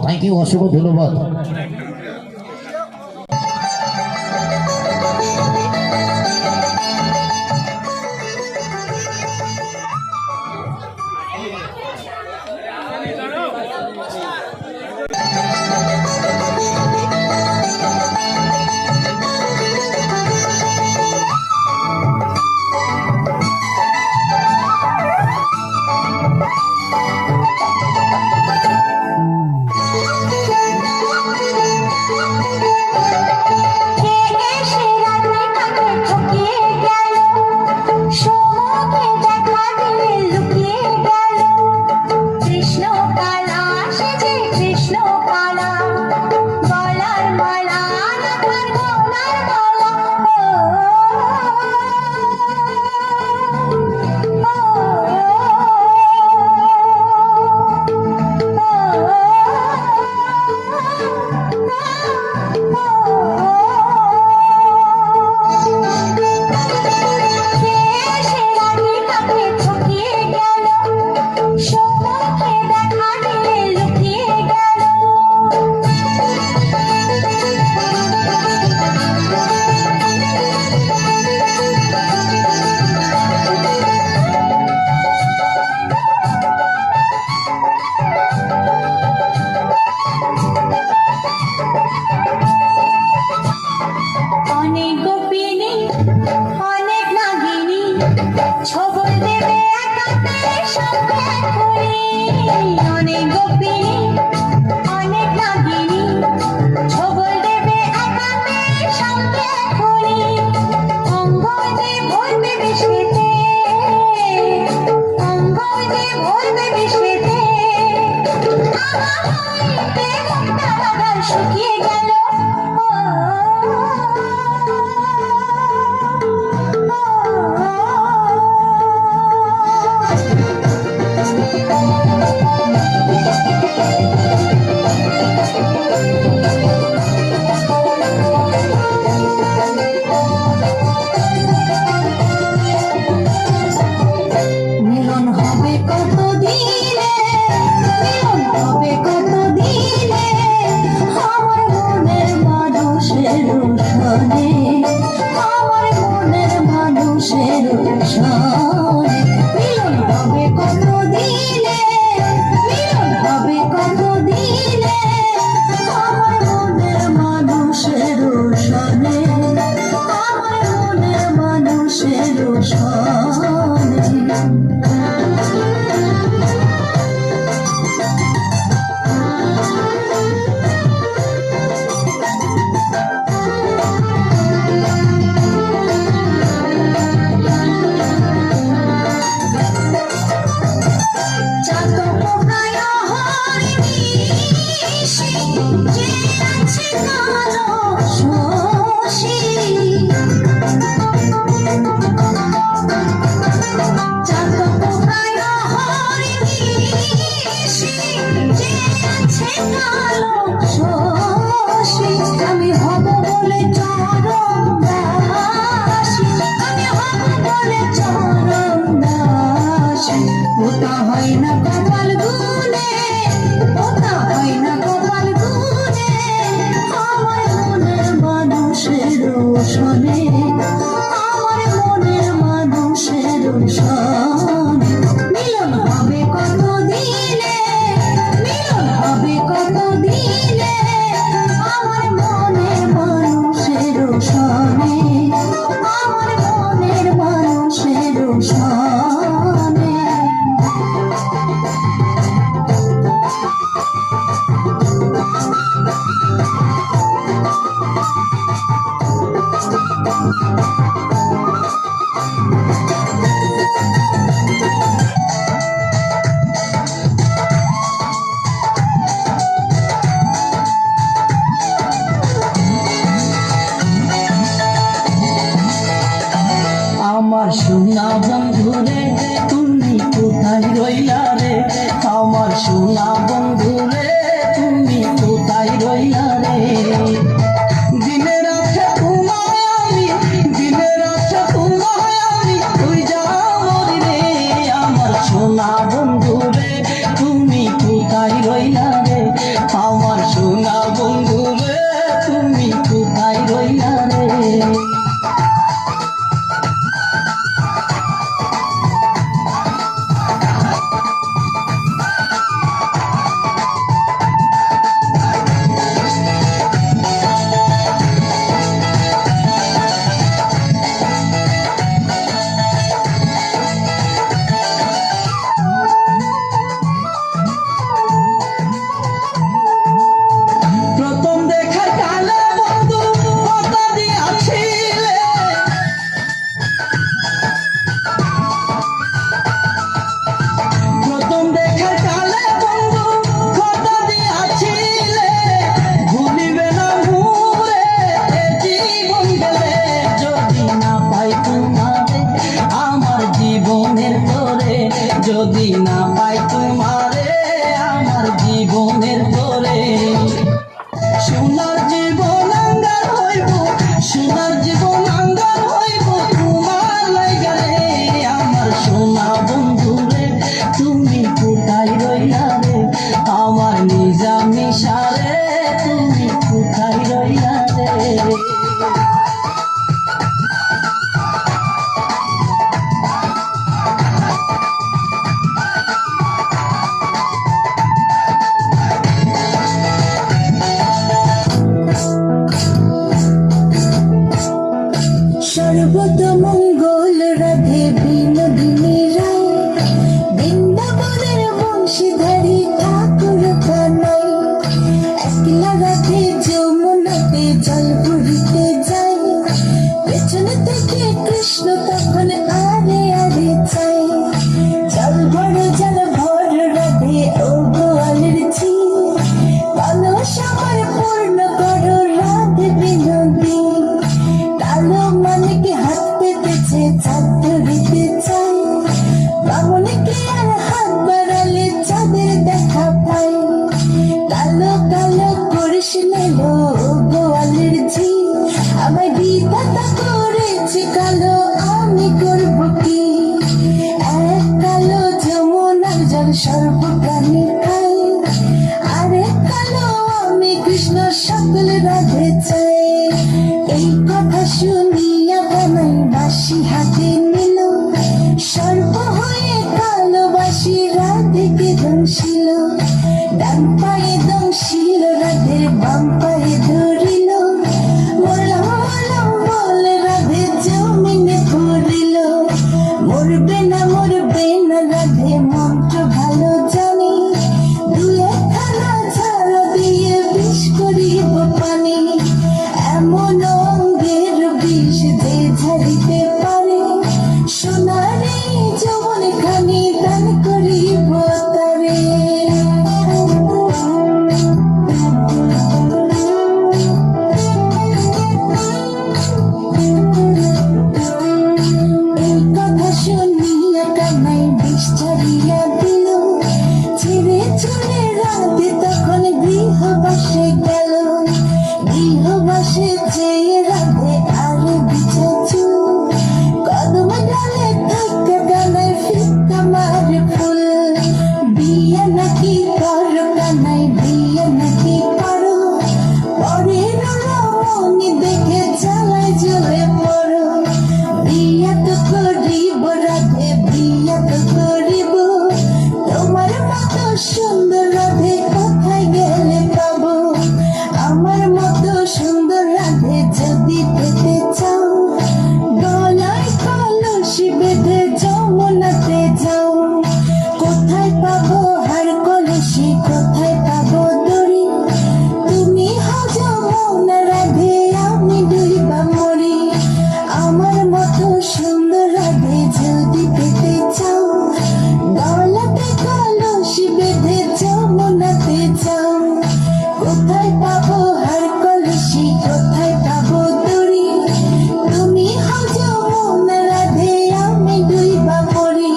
Thank you, অসংখ্য ধন্যবাদ। পাই তোমারে আমার জীবনের করে। সোনার জীবন আঙ্গার হইব, সোনার জীবন আঙ্গার হইব তোমার লাইগা রে আমার সোনা বন্ধু রে। তুমি কোথায় রইলা রে আমার নিজামিশা রে, তুমি কোথায় রইলা রে। সর্বতমঙ্গল রাধে বিনোদিনী রায়, বৃন্দাবনের বংশীধারী ঠাকুর কানাই। একলা রাধে যমুনাতে জল ভরিতে যায়, পেছনে থেকে কৃষ্ণ তখন আরে আরে চাই। জল ভর রাধে ও গোয়ালের ঝি, কলস আমার পূর্ণ করো রাধে বিনোদী। কালো মানিকে হাত পেতেছে চাঁদ ধরিতে চাই, বামুনিকে আর হাত বাড়ালে চাঁদের দেখা পাই। কালো কালো করিস নেলো গোয়ালের ঝি, আমায় বিধাতা করেছে কালো আমি করব কি। এক কালো যমুনার জল সর্বপ্রাণী খাই, আরেক কালো আমি কৃষ্ণ সকল রাধে চাই। এই কথা শুনিয়া কানাই বাঁশি হাতে নিল, সর্প হয়ে কালো বাঁশি রাধেকে দংশিল। ডান পায়ে দংশিল রাধের বাম পায়ে ধরিল, মরলাম মরলাম বলে রাধে জমিনে পড়িল। মরবে না রাধে মন্ত্র ভালো জানি, দু একখানা ঝাড়া দিয়ে বিষ করিব পানি। এমন অঙ্গের বিষ যে ঝাড়িতে পারে, সোনারে যৌবন খানি দান করিব তারে। এই কথা শুনিয়া কানাই বিষ ছাড়িয়া দিল, ছেড়ে চলে রাধে তখন গৃহবাসে গেল। গৃহবাসে যেয়ে রাধে আরো বিছাচু, কদম ডালে থাকা কানাই ফিক্কা মারে ফুল। বিয়ে নাকি করো কানাই বিয়ে নাকি করো, পরে রমণী দেখে জ্বালায় জ্বলে পড়ো। বিয়া তো করিব রাধে বিয়া তো করিব, তোমার মতো সুন্দর রাধে কোথায় গেলে পাবো। আমার মতো সুন্দর রাধে যদি পেতে চাও, গলায় কলসি বেঁধে যমুনাতে যাও। কোথায় পাবো হার কলসি, কোথায় পাবো দড়ি, তুমি হও যমুনা রাধে আমি ডুইবা মরি। আমার মতো সুন্দর রাধে যদি পেতে চাও, গলাতে কলসি বেঁধে যমুনাতে যাও। কোথায় পাবো হার কলসি, কোথায় পাবো দড়ি, তুমি হও যমুনা রাধে আমি ডুইবা মরি।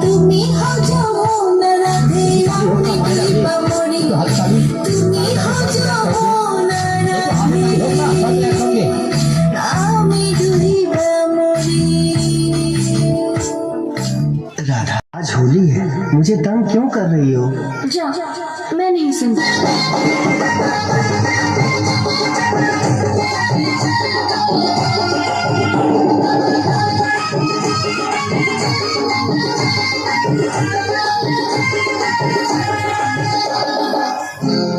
তুমি হও যমুনা রাধে আমি ডুইবা মরি, তুমি হও যমুনা রাধে আমি ডুইবা মরি। राधा, आज होली है, मुझे तंग क्यों कर रही हो? जा, मैं नहीं सुनती।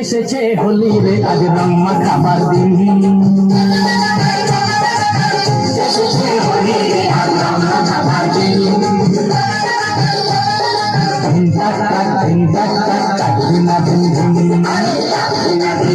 এসেছে হোলি রে আজ রং মাখাবার দিন, এসেছে হোলি রে আজ রং মাখাবার দিন। ধিন টাক টাক ধিন টাক টাক টাক ধিনা ধিন ধিন, ধিনা ধিন